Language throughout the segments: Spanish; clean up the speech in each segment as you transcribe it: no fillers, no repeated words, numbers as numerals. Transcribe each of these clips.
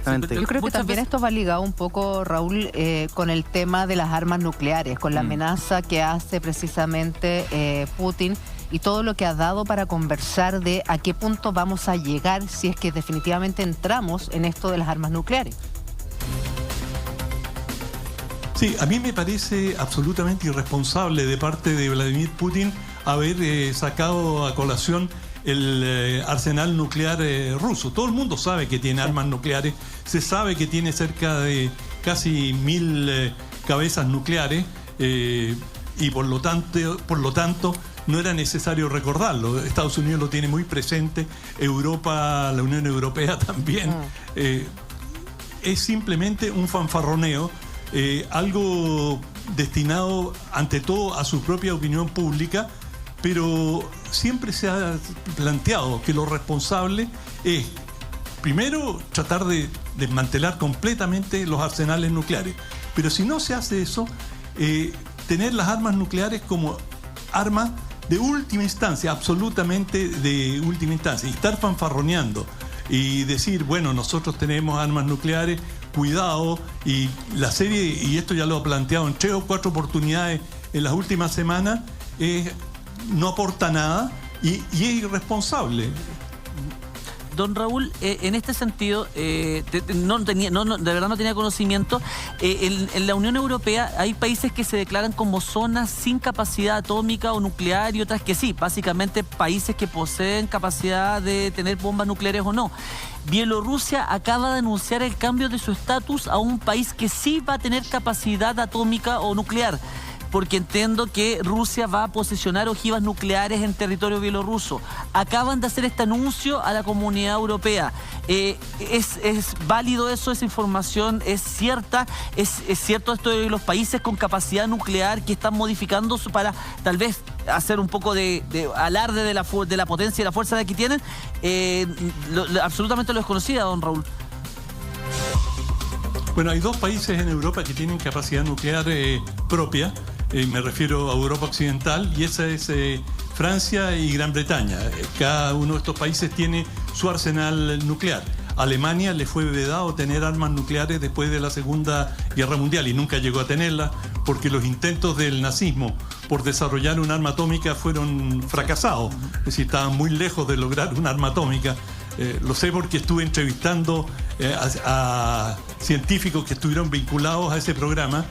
Exactamente. Yo creo que también esto va ligado un poco, Raúl, con el tema de las armas nucleares, con la amenaza que hace precisamente Putin y todo lo que ha dado para conversar de a qué punto vamos a llegar si es que definitivamente entramos en esto de las armas nucleares. Sí, a mí me parece absolutamente irresponsable de parte de Vladimir Putin haber sacado a colación el arsenal nuclear ruso. Todo el mundo sabe que tiene armas nucleares, se sabe que tiene cerca de casi 1000 cabezas nucleares y por lo tanto no era necesario recordarlo. Estados Unidos lo tiene muy presente, Europa, la Unión Europea también. Es simplemente un fanfarroneo, algo destinado ante todo a su propia opinión pública, pero siempre se ha planteado que lo responsable es, primero, tratar de desmantelar completamente los arsenales nucleares. Pero si no se hace eso, tener las armas nucleares como armas de última instancia, absolutamente de última instancia, y estar fanfarroneando y decir, bueno, nosotros tenemos armas nucleares, cuidado, y la serie, y esto ya lo ha planteado en 3 o 4 oportunidades en las últimas semanas, no aporta nada y es irresponsable. Don Raúl, en este sentido, de verdad no tenía conocimiento. En la Unión Europea hay países que se declaran como zonas sin capacidad atómica o nuclear y otras que sí, básicamente países que poseen capacidad de tener bombas nucleares o no. Bielorrusia acaba de anunciar el cambio de su estatus a un país que sí va a tener capacidad atómica o nuclear, porque entiendo que Rusia va a posicionar ojivas nucleares en territorio bielorruso. Acaban de hacer este anuncio a la comunidad europea. ¿Es válido eso? ¿Esa información es cierta? ¿Es cierto esto de los países con capacidad nuclear que están modificando para tal vez hacer un poco de alarde de la potencia y la fuerza de que tienen? Absolutamente lo desconocía, don Raúl. Bueno, hay 2 países en Europa que tienen capacidad nuclear propia. Me refiero a Europa Occidental, y esa es Francia y Gran Bretaña. Cada uno de estos países tiene su arsenal nuclear. A Alemania le fue vedado tener armas nucleares después de la Segunda Guerra Mundial y nunca llegó a tenerla porque los intentos del nazismo por desarrollar un arma atómica fueron fracasados. Es decir, estaban muy lejos de lograr un arma atómica. Lo sé porque estuve entrevistando a científicos que estuvieron vinculados a ese programa,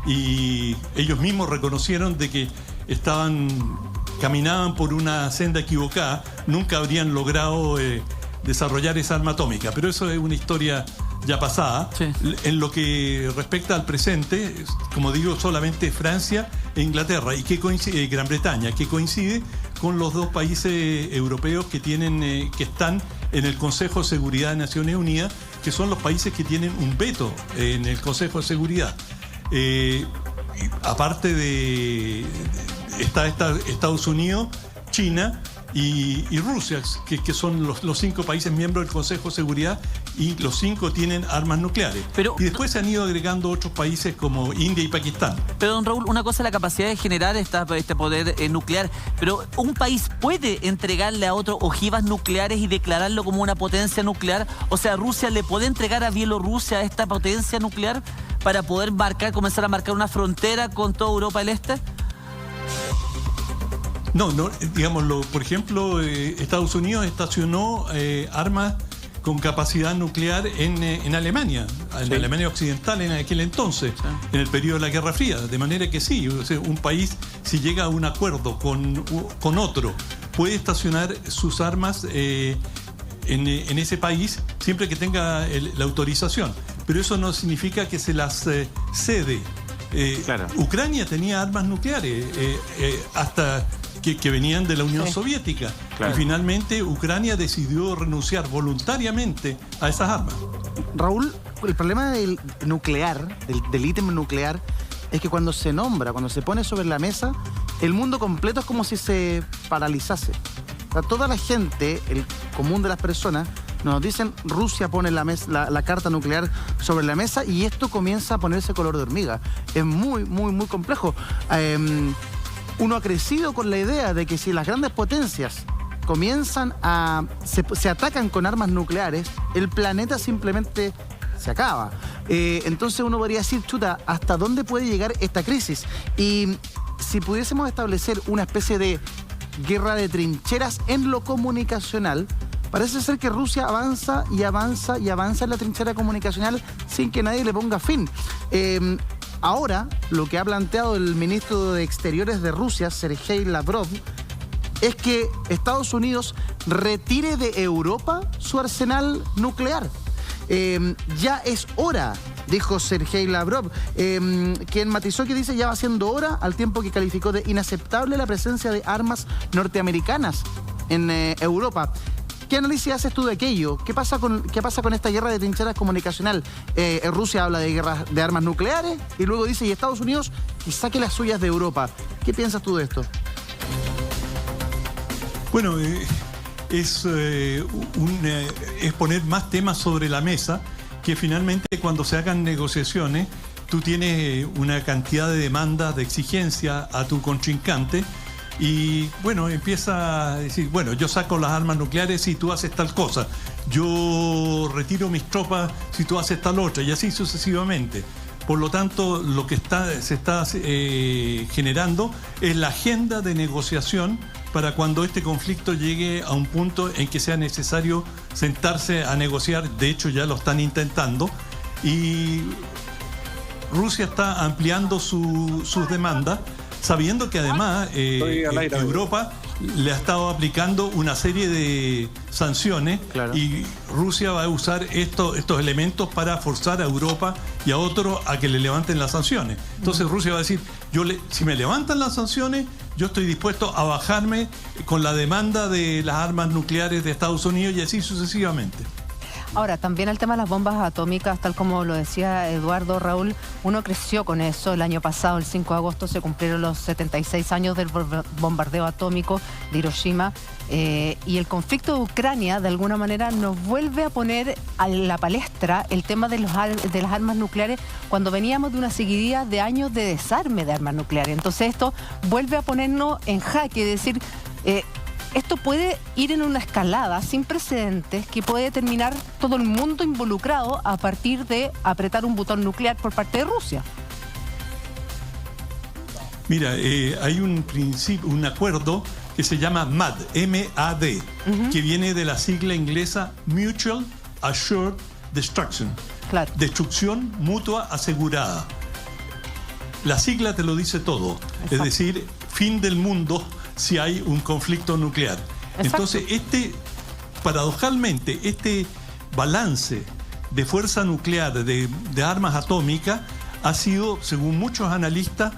y ellos mismos reconocieron de que caminaban por una senda equivocada, nunca habrían logrado desarrollar esa arma atómica. Pero eso es una historia ya pasada. Sí. En lo que respecta al presente, como digo, solamente Francia e Inglaterra, y que coincide, Gran Bretaña, que coincide con los 2 países europeos que están en el Consejo de Seguridad de Naciones Unidas, que son los países que tienen un veto en el Consejo de Seguridad. Aparte está Estados Unidos, China y Rusia, que son los 5 países miembros del Consejo de Seguridad, y los 5 tienen armas nucleares. Y después se han ido agregando otros países como India y Pakistán. Pero, don Raúl, una cosa es la capacidad de generar este poder nuclear, pero ¿un país puede entregarle a otro ojivas nucleares y declararlo como una potencia nuclear? O sea, ¿Rusia le puede entregar a Bielorrusia esta potencia nuclear para poder comenzar a marcar una frontera con toda Europa del Este? No, digámoslo, por ejemplo, Estados Unidos estacionó armas con capacidad nuclear en Alemania, en Alemania Occidental en aquel entonces, en el periodo de la Guerra Fría, de manera que sí, o sea, un país, si llega a un acuerdo con otro, puede estacionar sus armas en ese país siempre que tenga la autorización, pero eso no significa que se las cede. Claro. Ucrania tenía armas nucleares hasta que venían de la Unión Soviética. Claro. Y finalmente Ucrania decidió renunciar voluntariamente a esas armas. Raúl, el problema del nuclear, del ítem nuclear, es que cuando se nombra, cuando se pone sobre la mesa, el mundo completo es como si se paralizase. O sea, toda la gente, el común de las personas, nos dicen, Rusia pone la carta nuclear sobre la mesa y esto comienza a ponerse color de hormiga. Es muy, muy, muy complejo. Uno ha crecido con la idea de que si las grandes potencias comienzan se atacan con armas nucleares, el planeta simplemente se acaba. Entonces uno podría decir, chuta, ¿hasta dónde puede llegar esta crisis? Y si pudiésemos establecer una especie de guerra de trincheras en lo comunicacional, parece ser que Rusia avanza y avanza y avanza en la trinchera comunicacional sin que nadie le ponga fin. Ahora, lo que ha planteado el ministro de Exteriores de Rusia, Sergei Lavrov, es que Estados Unidos retire de Europa su arsenal nuclear. Ya es hora, dijo Sergei Lavrov, quien matizó que dice ya va siendo hora, al tiempo que calificó de inaceptable la presencia de armas norteamericanas en Europa. ¿Qué análisis haces tú de aquello? ¿Qué pasa con esta guerra de trincheras comunicacional? Rusia habla de guerras de armas nucleares y luego dice, y Estados Unidos que saque las suyas de Europa. ¿Qué piensas tú de esto? Bueno, es poner más temas sobre la mesa, que finalmente cuando se hagan negociaciones, tú tienes una cantidad de demandas, de exigencias a tu contrincante, y bueno, empieza a decir, bueno, yo saco las armas nucleares si tú haces tal cosa, yo retiro mis tropas si tú haces tal otra, y así sucesivamente. Por lo tanto, lo que se está generando es la agenda de negociación para cuando este conflicto llegue a un punto en que sea necesario sentarse a negociar. De hecho, ya lo están intentando. Y Rusia está ampliando sus demandas, sabiendo que además Europa le ha estado aplicando una serie de sanciones, claro, y Rusia va a usar estos elementos para forzar a Europa y a otros a que le levanten las sanciones. Entonces Rusia va a decir, si me levantan las sanciones, yo estoy dispuesto a bajarme con la demanda de las armas nucleares de Estados Unidos, y así sucesivamente. Ahora, también el tema de las bombas atómicas, tal como lo decía Eduardo, Raúl, uno creció con eso. El año pasado, el 5 de agosto, se cumplieron los 76 años del bombardeo atómico de Hiroshima. Y el conflicto de Ucrania, de alguna manera, nos vuelve a poner a la palestra el tema de las armas nucleares, cuando veníamos de una seguidilla de años de desarme de armas nucleares. Entonces esto vuelve a ponernos en jaque, es decir, esto puede ir en una escalada sin precedentes que puede terminar todo el mundo involucrado a partir de apretar un botón nuclear por parte de Rusia. Mira, hay un acuerdo que se llama MAD, M-A-D, que viene de la sigla inglesa Mutual Assured Destruction. Claro. Destrucción mutua asegurada. La sigla te lo dice todo. Exacto. Es decir, fin del mundo si hay un conflicto nuclear. Exacto. Entonces, paradojalmente, este balance de fuerza nuclear, de armas atómicas, ha sido, según muchos analistas,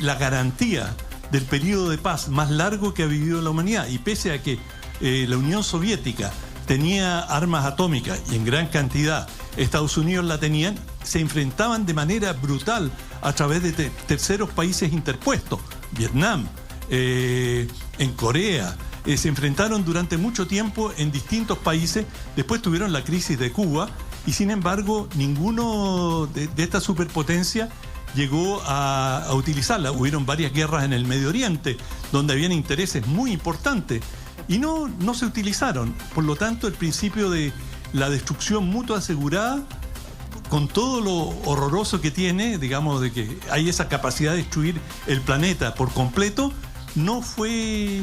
la garantía del periodo de paz más largo que ha vivido la humanidad. Y pese a que la Unión Soviética tenía armas atómicas, y en gran cantidad Estados Unidos la tenían, se enfrentaban de manera brutal a través de terceros países interpuestos. Vietnam, en Corea, se enfrentaron durante mucho tiempo en distintos países. Después tuvieron la crisis de Cuba, y sin embargo ninguno de estas superpotencias llegó a utilizarla. Hubieron varias guerras en el Medio Oriente donde habían intereses muy importantes y no se utilizaron. Por lo tanto, el principio de la destrucción mutua asegurada, con todo lo horroroso que tiene, digamos, de que hay esa capacidad de destruir el planeta por completo, no fue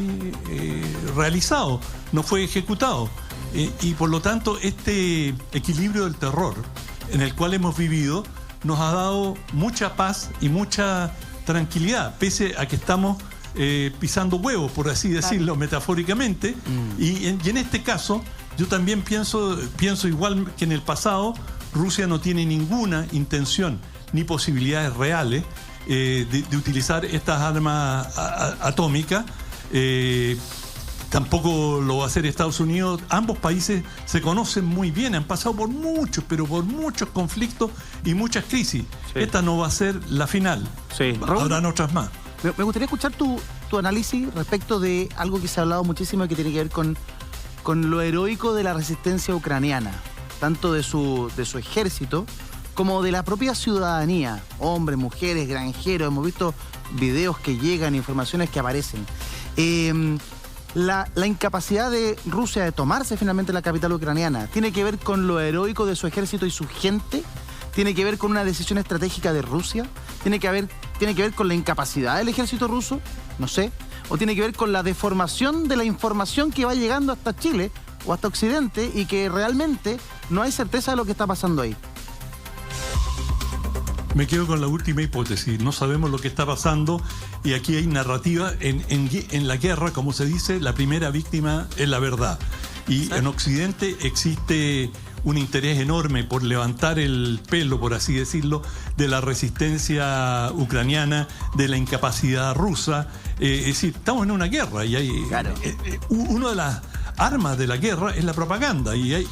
realizado, no fue ejecutado. Y por lo tanto, este equilibrio del terror en el cual hemos vivido nos ha dado mucha paz y mucha tranquilidad, pese a que estamos pisando huevos, por así decirlo, metafóricamente. Y en este caso, yo también pienso igual que en el pasado. Rusia no tiene ninguna intención ni posibilidades reales de utilizar estas armas atómicas. Tampoco lo va a hacer Estados Unidos. Ambos países se conocen muy bien, han pasado por muchos conflictos y muchas crisis. Sí. Esta no va a ser la final. Sí. Habrán otras más. Me gustaría escuchar tu análisis respecto de algo que se ha hablado muchísimo y que tiene que ver con lo heroico de la resistencia ucraniana, tanto de su ejército como de la propia ciudadanía, hombres, mujeres, granjeros. Hemos visto videos que llegan, informaciones que aparecen. La incapacidad de Rusia de tomarse finalmente la capital ucraniana tiene que ver con lo heroico de su ejército y su gente, tiene que ver con una decisión estratégica de Rusia, tiene que ver con la incapacidad del ejército ruso, no sé, o tiene que ver con la deformación de la información que va llegando hasta Chile o hasta Occidente y que realmente no hay certeza de lo que está pasando ahí. Me quedo con la última hipótesis. No sabemos lo que está pasando y aquí hay narrativa. En la guerra, como se dice, la primera víctima es la verdad. Y en Occidente existe un interés enorme por levantar el pelo, por así decirlo, de la resistencia ucraniana, de la incapacidad rusa. Es decir, estamos en una guerra y hay una de las armas de la guerra es la propaganda y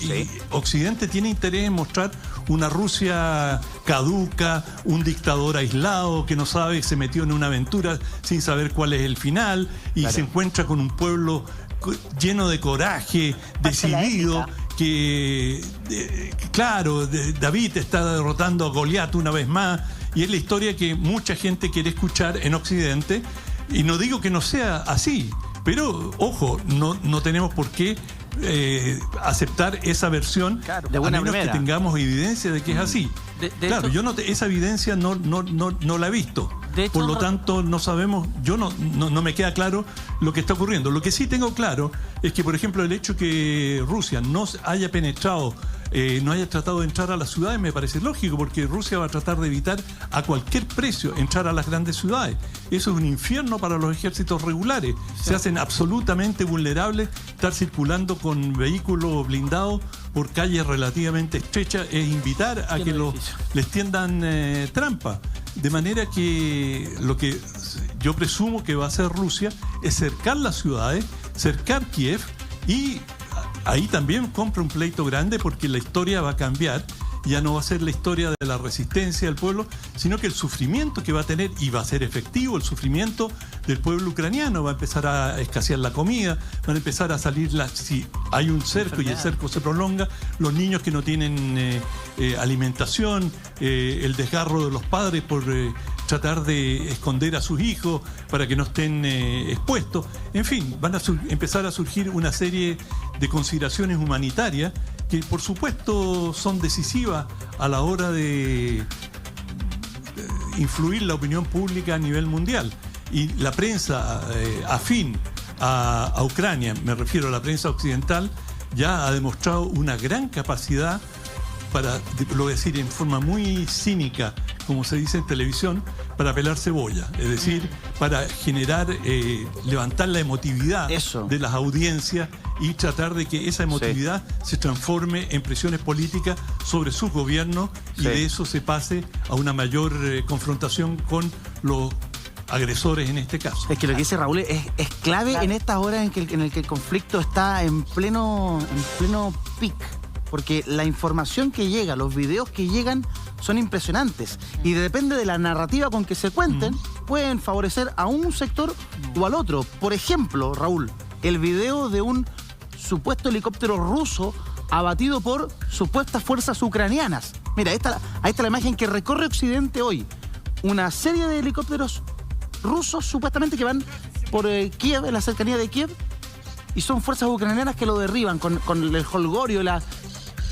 Occidente tiene interés en mostrar una Rusia caduca, un dictador aislado que no sabe, se metió en una aventura sin saber cuál es el final y se encuentra con un pueblo lleno de coraje, decidido, que David está derrotando a Goliat una vez más y es la historia que mucha gente quiere escuchar en Occidente y no digo que no sea así, pero ojo, no tenemos por qué aceptar esa versión de buena a menos primera que tengamos evidencia de que es así. Claro, yo esa evidencia no la he visto. Por lo tanto, no sabemos, no me queda claro lo que está ocurriendo. Lo que sí tengo claro es que, por ejemplo, el hecho que Rusia no haya penetrado, no haya tratado de entrar a las ciudades me parece lógico, porque Rusia va a tratar de evitar a cualquier precio entrar a las grandes ciudades. Eso es un infierno para los ejércitos regulares. Se hacen absolutamente vulnerables. Estar circulando con vehículos blindados por calles relativamente estrechas es invitar a que les tiendan trampa. De manera que lo que yo presumo que va a hacer Rusia es cercar las ciudades, cercar Kiev y ahí también compra un pleito grande porque la historia va a cambiar. Ya no va a ser la historia de la resistencia del pueblo, sino que el sufrimiento que va a tener, y va a ser efectivo, el sufrimiento del pueblo ucraniano. Va a empezar a escasear la comida, van a empezar a salir si hay un cerco y el cerco se prolonga, los niños que no tienen alimentación, el desgarro de los padres por tratar de esconder a sus hijos para que no estén expuestos. En fin, van a empezar a surgir una serie de consideraciones humanitarias que por supuesto son decisivas a la hora de influir la opinión pública a nivel mundial. Y la prensa afín a Ucrania, me refiero a la prensa occidental, ya ha demostrado una gran capacidad para, lo voy a decir en forma muy cínica, como se dice en televisión, para pelar cebolla, es decir, para generar, levantar la emotividad de las audiencias y tratar de que esa emotividad se transforme en presiones políticas sobre sus gobiernos y de eso se pase a una mayor confrontación con los agresores en este caso. Es que lo que dice Raúl es clave en estas horas en el que el conflicto está en pleno pic. Porque la información que llega, los videos que llegan son impresionantes. Y depende de la narrativa con que se cuenten, pueden favorecer a un sector o al otro. Por ejemplo, Raúl, el video de un supuesto helicóptero ruso abatido por supuestas fuerzas ucranianas. Mira, ahí está la imagen que recorre Occidente hoy. Una serie de helicópteros rusos supuestamente que van por Kiev, en la cercanía de Kiev, y son fuerzas ucranianas que lo derriban con el jolgorio,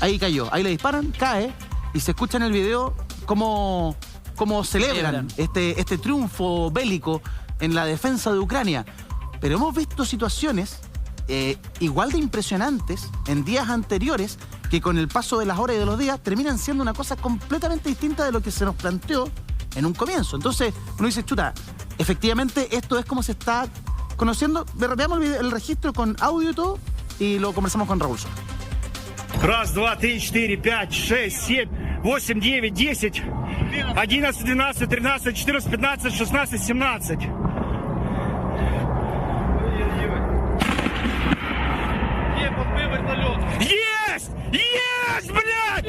ahí cayó, ahí le disparan, cae, y se escucha en el video cómo celebran este triunfo bélico en la defensa de Ucrania. Pero hemos visto situaciones igual de impresionantes en días anteriores que con el paso de las horas y de los días terminan siendo una cosa completamente distinta de lo que se nos planteó en un comienzo. Entonces uno dice, chuta, efectivamente esto es como se está conociendo. Veamos el registro con audio y todo y lo conversamos con Raúl. 1, 2, 3, 4, 5, 6, 7, 8, 9, 10, 11, 12, 13, 14, 15, 16, 17. Есть! Есть, блядь!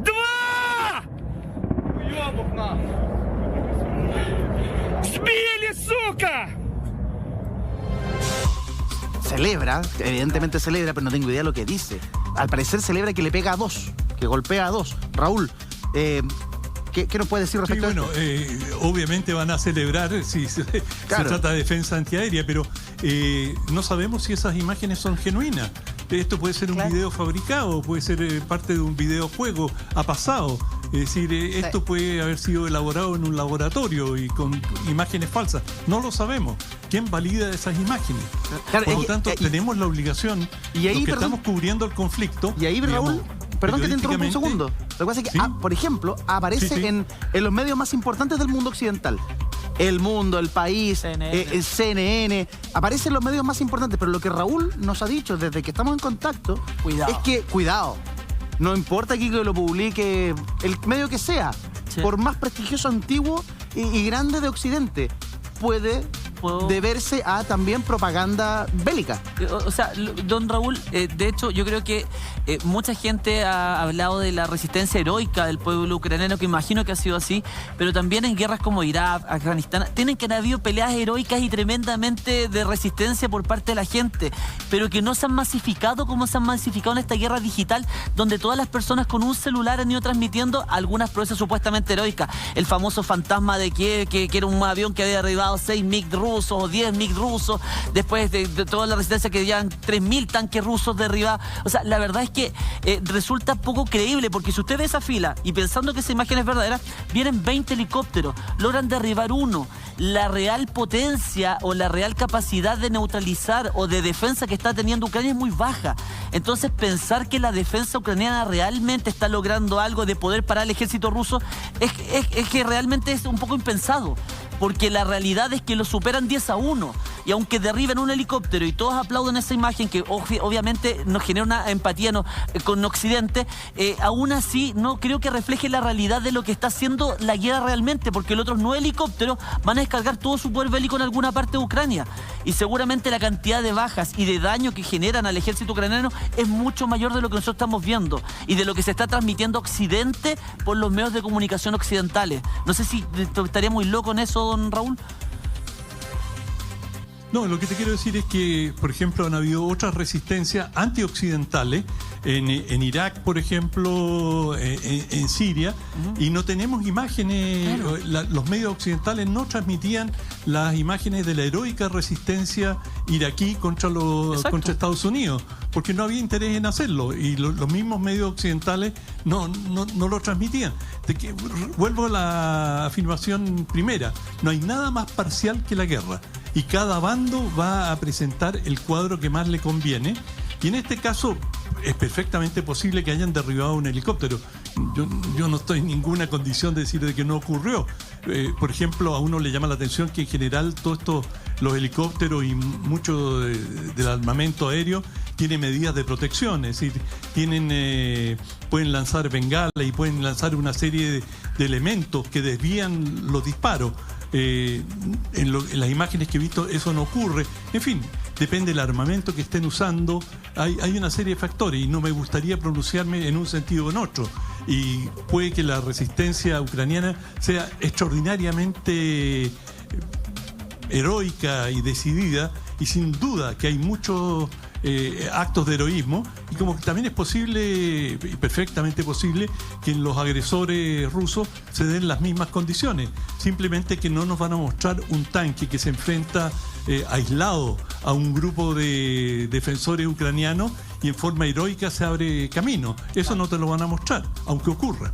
Два! Уёбок нахуй! Сбили, сука! Celebra, evidentemente celebra, pero no tengo idea de lo que dice. Al parecer celebra que le pega a dos, que golpea a dos. Raúl, ¿qué ¿Qué nos puede decir Sí, respecto bueno, a esto? obviamente van a celebrar si se Claro. trata de defensa antiaérea, pero no sabemos si esas imágenes son genuinas. Esto puede ser un Claro. video fabricado, puede ser parte de un videojuego, ha pasado. Es decir, esto puede haber sido elaborado en un laboratorio y con imágenes falsas. No lo sabemos. ¿Quién valida esas imágenes? Claro, Por lo es que- tanto, tenemos la obligación, y ahí, los que perdón, estamos cubriendo el conflicto. Y ahí, Raúl, digamos, perdón que te interrumpa un periodísticamente, segundo. Lo que pasa es que, ¿Sí? por ejemplo, aparece Sí, sí. En los medios más importantes del mundo occidental. El Mundo, El País, CNN. el CNN, aparecen los medios más importantes, pero lo que Raúl nos ha dicho desde que estamos en contacto Cuidado. es que, cuidado, no importa aquí que lo publique el medio que sea, Sí. por más prestigioso, antiguo y grande de Occidente, puede ¿Puedo? deberse a también propaganda bélica. O sea, don Raúl, de hecho, yo creo que mucha gente ha hablado de la resistencia heroica del pueblo ucraniano, que imagino que ha sido así, pero también en guerras como Irak, Afganistán, tienen que haber habido peleas heroicas y tremendamente de resistencia por parte de la gente, pero que no se han masificado como se han masificado en esta guerra digital, donde todas las personas con un celular han ido transmitiendo algunas proezas supuestamente heroicas. El famoso fantasma de Kiev, que era un avión que había derribado 6 MiG rusos o 10 MiG rusos, después de toda la resistencia que llevan 3.000 tanques rusos derribados. O sea, la verdad es que resulta poco creíble, porque si usted ve esa fila y pensando que esa imagen es verdadera, vienen 20 helicópteros, logran derribar uno. La real potencia o la real capacidad de neutralizar o de defensa que está teniendo Ucrania es muy baja. Entonces, pensar que la defensa ucraniana realmente está logrando algo de poder parar al ejército ruso es que realmente es un poco impensado. Porque la realidad es que lo superan 10-1. Y aunque derriben un helicóptero y todos aplauden esa imagen, que obviamente nos genera una empatía con Occidente, aún así no creo que refleje la realidad de lo que está haciendo la guerra realmente, porque los otros 9 helicópteros van a descargar todo su poder bélico en alguna parte de Ucrania. Y seguramente la cantidad de bajas y de daño que generan al ejército ucraniano es mucho mayor de lo que nosotros estamos viendo y de lo que se está transmitiendo a Occidente por los medios de comunicación occidentales. No sé si estaría muy loco en eso, don Raúl. No, lo que te quiero decir es que, por ejemplo, han habido otras resistencias antioccidentales en Irak, por ejemplo, en Siria, y no tenemos imágenes. Claro. Los medios occidentales no transmitían las imágenes de la heroica resistencia iraquí contra Estados Unidos, porque no había interés en hacerlo, y los mismos medios occidentales no lo transmitían. Vuelvo a la afirmación primera: no hay nada más parcial que la guerra, y cada bando va a presentar el cuadro que más le conviene. Y en este caso es perfectamente posible que hayan derribado un helicóptero. Yo no estoy en ninguna condición de decir de que no ocurrió. Por ejemplo, a uno le llama la atención que en general todos estos, los helicópteros y mucho del armamento aéreo tiene medidas de protección, es decir, pueden lanzar bengalas y pueden lanzar una serie de elementos que desvían los disparos. En las imágenes que he visto eso no ocurre. En fin, depende del armamento que estén usando. Hay una serie de factores y no me gustaría pronunciarme en un sentido o en otro. Y puede que la resistencia ucraniana sea extraordinariamente heroica y decidida, y sin duda que hay muchos actos de heroísmo, y como que también es posible, y perfectamente posible, que en los agresores rusos se den las mismas condiciones, simplemente que no nos van a mostrar un tanque que se enfrenta aislado a un grupo de defensores ucranianos y en forma heroica se abre camino. Eso no te lo van a mostrar, aunque ocurra.